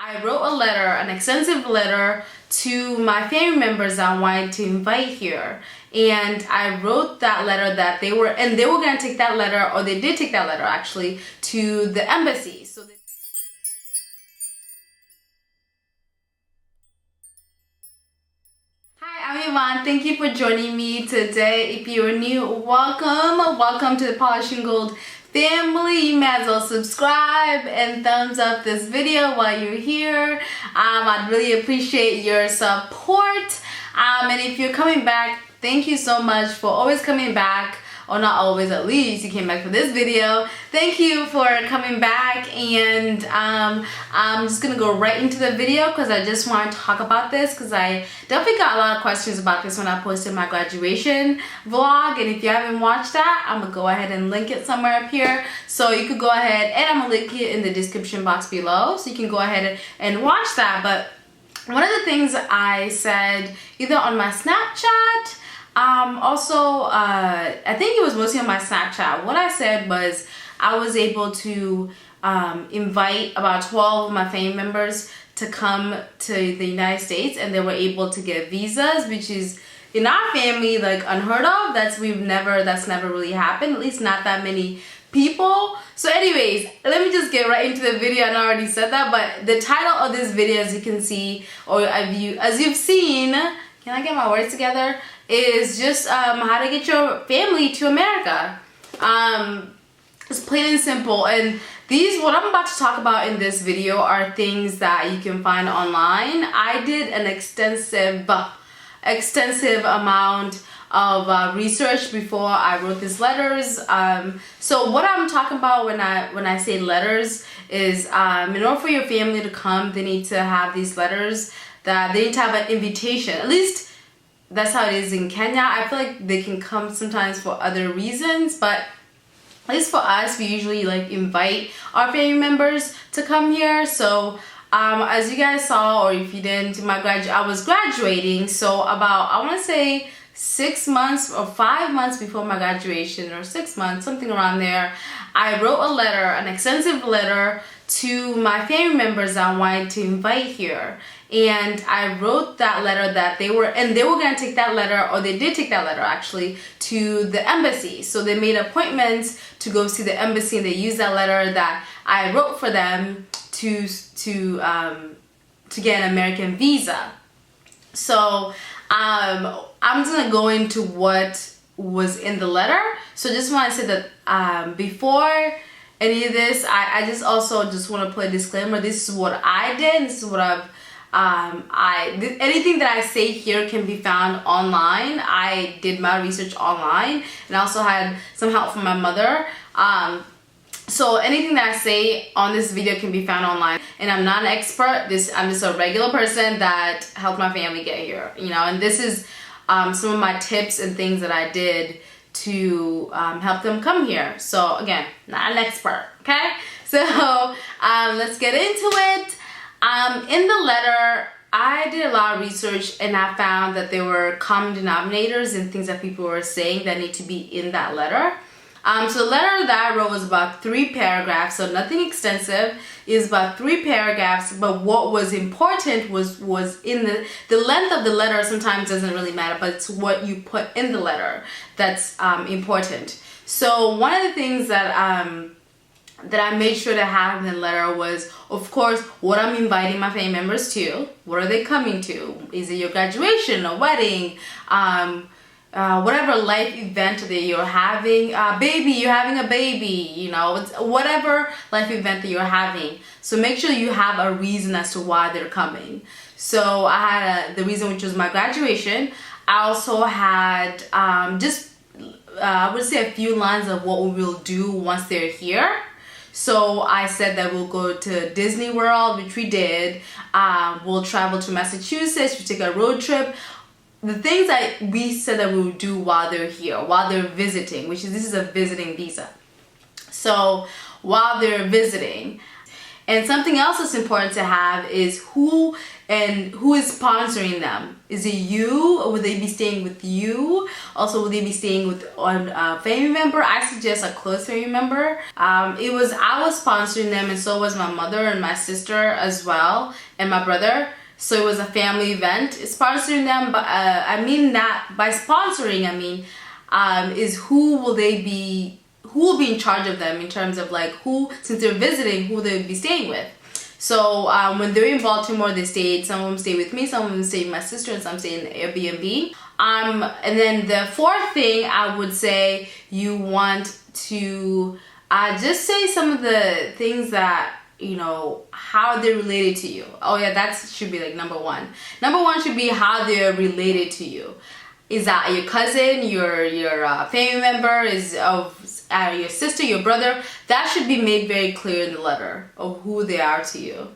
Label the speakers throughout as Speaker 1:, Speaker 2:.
Speaker 1: I wrote a letter, an extensive letter to my family members that I wanted to invite here. And I wrote that letter that they were going to take that letter, or they did take that letter actually, to the embassy. So Hi, I'm Yvonne. Thank you for joining me today. If you're new, welcome to the Polishing Gold family. You may as well subscribe and thumbs up this video while you're here. I'd really appreciate your support. And if you're coming back, thank you so much for always coming back. Or not always, at least you came back for this video. Thank you for coming back, and I'm just gonna go right into the video because I just want to talk about this because I definitely got a lot of questions about this when I posted my graduation vlog. And if you haven't watched that, I'm gonna go ahead and link it somewhere up here, so you could go ahead, and I'm gonna link it in the description box below, so you can go ahead and watch that. But one of the things I said either on my Snapchat, I think it was mostly on my Snapchat. What I said was I was able to invite about 12 of my family members to come to the United States, and they were able to get visas, which is in our family like unheard of. That's never really happened, at least not that many people. So anyways, let me just get right into the video. I already said that, but the title of this video, as you can see, or as you've seen, can I get my words together, is just how to get your family to America. It's plain and simple. And what I'm about to talk about in this video are things that you can find online. I did an extensive amount of research before I wrote these letters. So what I'm talking about when I say letters is in order for your family to come, they need to have these letters, that they need to have an invitation. At least that's how it is in Kenya. I feel like they can come sometimes for other reasons, but at least for us, we usually like invite our family members to come here. So as you guys saw, or if you didn't, I was graduating. So about, I want to say 6 months or 5 months before my graduation, or 6 months, something around there, I wrote a letter, an extensive letter to my family members that I wanted to invite here. And I wrote that letter that they were going to take that letter, or they did take that letter actually, to the embassy. So they made appointments to go see the embassy, and they used that letter that I wrote for them to get an American visa. So I'm just gonna go into what was in the letter. So just want to say that before any of this, I just want to put a disclaimer. This is what I did. This is what anything that I say here can be found online. I did my research online, and I also had some help from my mother. So anything that I say on this video can be found online, and I'm not an expert. I'm just a regular person that helped my family get here, and this is some of my tips and things that I did to help them come here. So again, not an expert, okay? So let's get into it. In the letter, I did a lot of research, and I found that there were common denominators and things that people were saying that need to be in that letter. So the letter that I wrote was about 3 paragraphs, so nothing extensive. It was about 3 paragraphs, but what was important was in the length of the letter sometimes doesn't really matter, but it's what you put in the letter that's important. So one of the things that I made sure to have in the letter was, of course, what I'm inviting my family members to. What are they coming to? Is it your graduation, a wedding, whatever life event that you're having, you're having a baby, it's whatever life event that you're having. So make sure you have a reason as to why they're coming. So I had the reason, which was my graduation. I also had I would say a few lines of what we will do once they're here. So I said that we'll go to Disney World, which we did. We'll travel to Massachusetts, we take a road trip. The things that we said that we would do while they're here, while they're visiting, this is a visiting visa. So while they're visiting, And something else that's important to have is who is sponsoring them. Is it you, or will they be staying with you? Also, will they be staying with a family member? I suggest a close family member. I was sponsoring them, and so was my mother and my sister as well, and my brother. So it was a family event. Sponsoring them, but I mean that by sponsoring, I mean is who will be in charge of them in terms of like since they're visiting, who they would be staying with. So when they're in Baltimore, some of them stay with me, some of them stay with my sister, and some stay in the Airbnb. And then the fourth thing I would say, you want to just say some of the things that, you know, how they're related to you. Oh yeah, that should be like number one. Number one should be how they're related to you. Is that your cousin, your family member, your sister, your brother? That should be made very clear in the letter of who they are to you.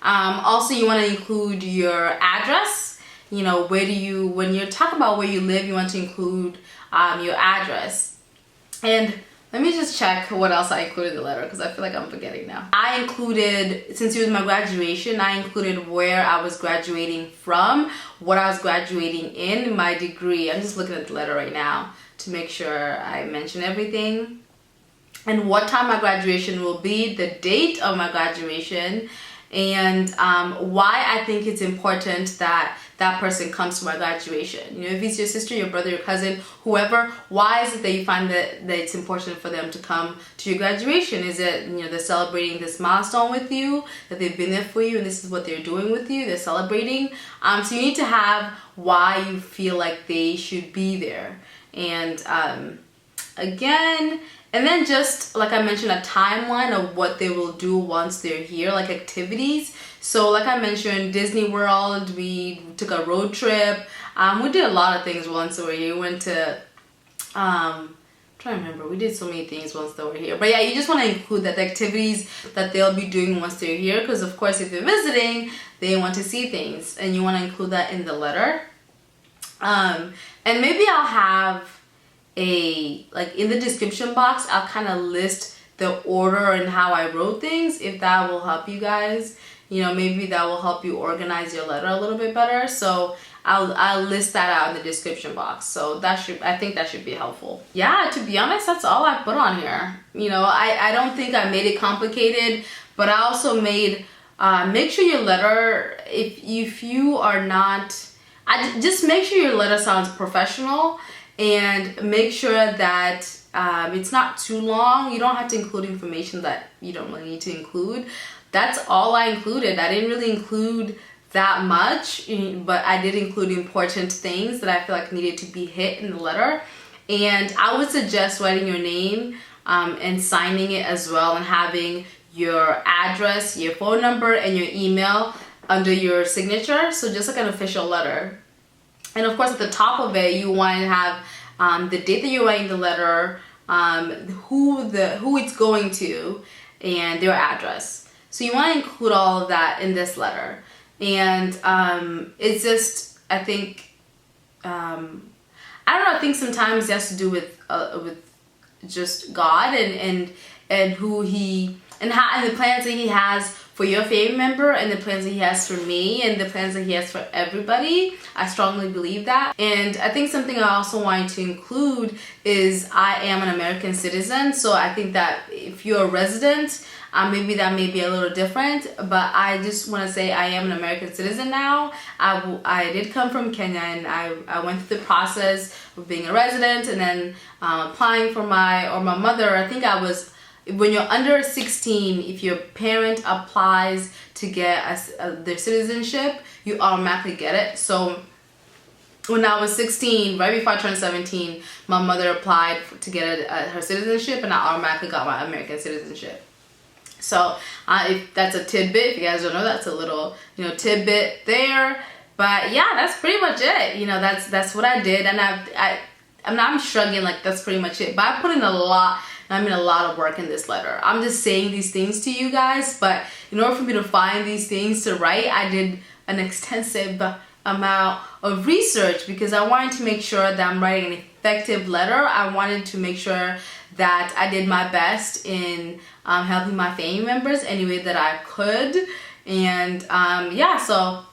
Speaker 1: Also, you want to include your address. You know, when you're talking about where you live, you want to include your address. And let me just check what else I included in the letter, because I feel like I'm forgetting now. I included, since it was my graduation, I included where I was graduating from, what I was graduating in, my degree. I'm just looking at the letter right now to make sure I mention everything. And what time my graduation will be, the date of my graduation, and why I think it's important that that person comes to my graduation. You know, if it's your sister, your brother, your cousin, whoever, why is it that you find that it's important for them to come to your graduation? Is it, you know, they're celebrating this milestone with you, that they've been there for you, and this is what they're doing with you, they're celebrating? So you need to have why you feel like they should be there. And again, and then just like I mentioned, a timeline of what they will do once they're here, like activities. So like I mentioned, Disney World, we took a road trip. We did a lot of things once they were here. We went to, I'm trying to remember, we did so many things once they were here. But yeah, you just want to include that the activities that they'll be doing once they're here, because of course if they're visiting, they want to see things, and you want to include that in the letter. And maybe I'll have like in the description box, I'll kind of list the order and how I wrote things, if that will help you guys. You know, maybe that will help you organize your letter a little bit better. So I'll list that out in the description box. So I think that should be helpful. Yeah, to be honest, that's all I put on here. You know, I don't think I made it complicated, but I also made, make sure your letter, if you are not, just make sure your letter sounds professional, and make sure that it's not too long. You don't have to include information that you don't really need to include. That's all I included. I didn't really include that much, but I did include important things that I feel like needed to be hit in the letter. And I would suggest writing your name and signing it as well, and having your address, your phone number, and your email under your signature. So just like an official letter. And of course, at the top of it, you want to have the date that you're writing the letter, who it's going to, and their address. So you want to include all of that in this letter. And it's just, I think, I don't know, I think sometimes it has to do with just God and who He, and the plans that He has for your family member, and the plans that He has for me, and the plans that He has for everybody. I strongly believe that. And I think something I also wanted to include is I am an American citizen. So I think that if you're a resident, maybe that may be a little different, but I just want to say I am an American citizen now. I did come from Kenya, and I went through the process of being a resident, and then applying for my mother. I think when you're under 16, if your parent applies to get their citizenship, you automatically get it. So when I was 16, right before I turned 17, my mother applied to get her citizenship, and I automatically got my American citizenship. So if that's a tidbit, if you guys don't know, that's a little, tidbit there. But yeah, that's pretty much it. That's what I did, and I'm shrugging like that's pretty much it. But I put in a lot of work in this letter. I'm just saying these things to you guys, but in order for me to find these things to write, I did an extensive amount of research, because I wanted to make sure that I'm writing effective letter, I wanted to make sure that I did my best in helping my family members any way that I could. And yeah, so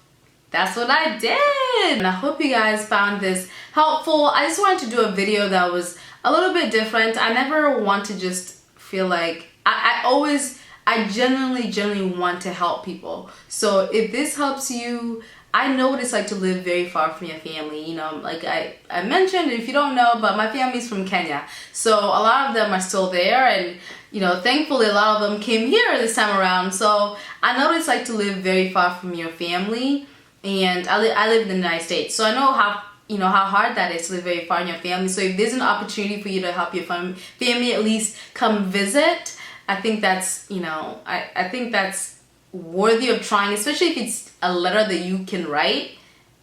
Speaker 1: that's what I did. And I hope you guys found this helpful. I just wanted to do a video that was a little bit different. I never want to just feel like, I genuinely want to help people. So if this helps you, I know what it's like to live very far from your family. You know, like I mentioned, if you don't know, but my family's from Kenya. So a lot of them are still there, and you know, thankfully a lot of them came here this time around. So I know what it's like to live very far from your family, and I live in the United States. So I know how hard that is to live very far from your family. So if there's an opportunity for you to help your family at least come visit, I think that's, you know, I think that's worthy of trying, especially if it's a letter that you can write.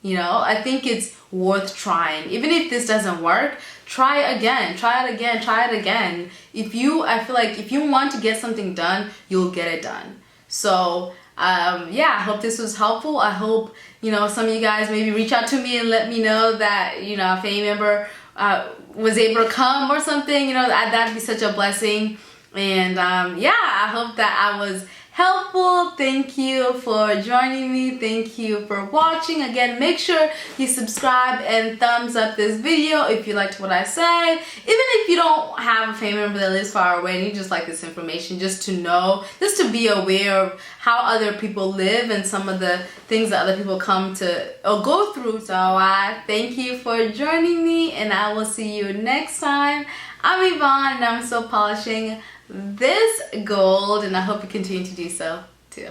Speaker 1: You know, I think it's worth trying. Even if this doesn't work, try it again, try it again, try it again. I feel like if you want to get something done, you'll get it done. So yeah, I hope this was helpful. I hope, you know, some of you guys maybe reach out to me and let me know that, you know, a family member was able to come or something. You know, that'd be such a blessing. And yeah, I hope that I was helpful. Thank you for joining me. Thank you for watching. Again, make sure you subscribe and thumbs up this video if you liked what I said. Even if you don't have a family member that lives far away and you just like this information, just to know, just to be aware of how other people live and some of the things that other people come to or go through. So I thank you for joining me, and I will see you next time. I'm Yvonne, and I'm still polishing this gold, and I hope you continue to do so too.